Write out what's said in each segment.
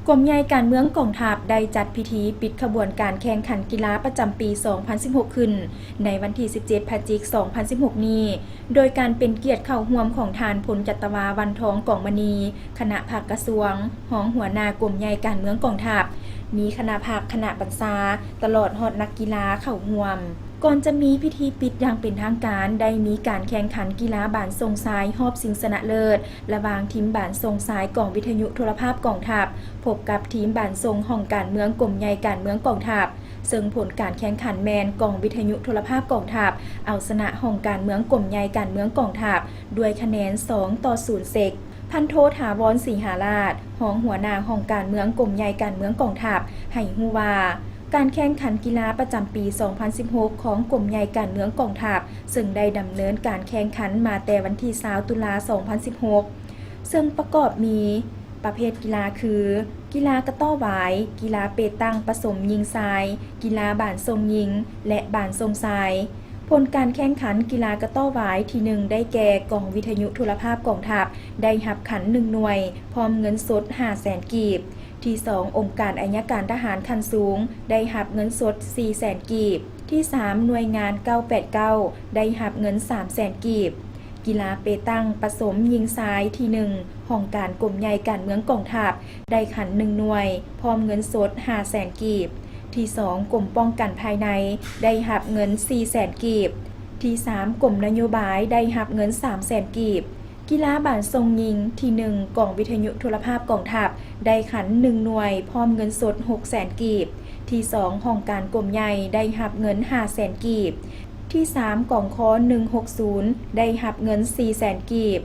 กรมใหญ่การเมืองกองทัพได้จัดพิธีปิดขบวนการแข่งขันกีฬาประจำปี 2016 ขึ้นในวันที่ 17 พฤศจิกายน 2016 นี้ โดยการเป็นเกียรติเข้าร่วมของทานพลจัตวาวันทองกองมณีคณะภาคกระทรวงรองหัวหน้ากรมใหญ่การเมืองกองทัพมีคณะภาคคณะบรรษาตลอดฮอดนักกีฬาเข้าร่วมก่อนจะมีพิธีปิดอย่างเป็นทางการได้มีการแข่งขันกีฬาบานทรงทรายรอบชิงชนะเลิศระหว่างทีมบานทรงทรายกองวิทยุโทรภาพกองทัพพบกับทีมบานทรงห้องการเมืองกรมใหญ่การเมืองกองทัพซึ่งผลการแข่งขันแมนกองวิทยุโทรภาพกองทัพเอาชนะห้องการเมืองกรมใหญ่การเมืองกองทัพด้วยคะแนน 2-0 เซกพันโทถาวรศรีหาราชรองหัวหน้าห้องการเมืองกรมใหญ่การเมืองกองทัพให้ฮู้ว่าการแข่งขันกีฬาประจำปี 2016 ของกรมใหญ่การเมืองกองทัพซึ่งได้ดำเนินการแข่งขันมาแต่วันที่20 ตุลา 2016 ซึ่งประกอบมีประเภทกีฬาคือ กีฬากระต้อหวาย กีฬาเปตังผสมยิงทราย กีฬาบ่านทรงยิง และบ่านทรงทราย ผลการแข่งขันกีฬากระต้อหวายที่ 1 ได้แก่กองวิทยุโทรภาพกองทัพได้รับขัน1หน่วยพร้อมเงินสด 500,000 กีบที่ 2 องค์การอัยการทหารขั้นสูงได้รับเงินสด 400,000 กีบที่ 3 หน่วยงาน 989 ได้รับเงิน 300,000 กีบกีฬาเปตังผสมยิงทรายที่ 1 ห้องการกรมใหญ่การเมืองกองทัพได้ขัน1หน่วยพร้อมเงินสด 500,000 กีบที่ 2 กรมป้องกันภายในได้รับเงิน 400,000 กีบที่ 3 กรมนโยบายได้รับเงิน 300,000 กีบกีฬาบ่านทรงยิงที่ 1 กองวิทยุโทรภาพกองทัพได้ขัน1หน่วยพร้อมเงินสด 600,000 กีบที่ 2 ห้องการกรมใหญ่ได้รับเงิน 500,000 กีบที่ 3 กองค160 ได้รับเงิน 400,000 กีบ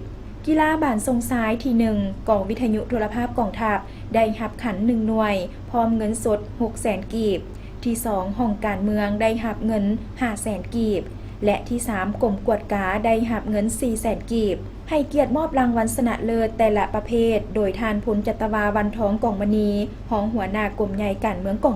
กีฬาบ่านทรงซ้ายที่ 1 กองวิทยุโทรภาพกองทัพได้รับขัน1หน่วยพร้อมเงินสด 600,000 กีบที่ 2 ห้องการเมืองได้รับเงิน 500,000 กีบและที่ 3 กรมกวดกาได้รับเงิน 400,000 กีบให้เกียรติมอบรางวัลชนะเลิศแต่ละประเภทโดยทานพลจัตวาวันทองกองมณีรองหัวหน้ากรมใหญ่การเมืองกอง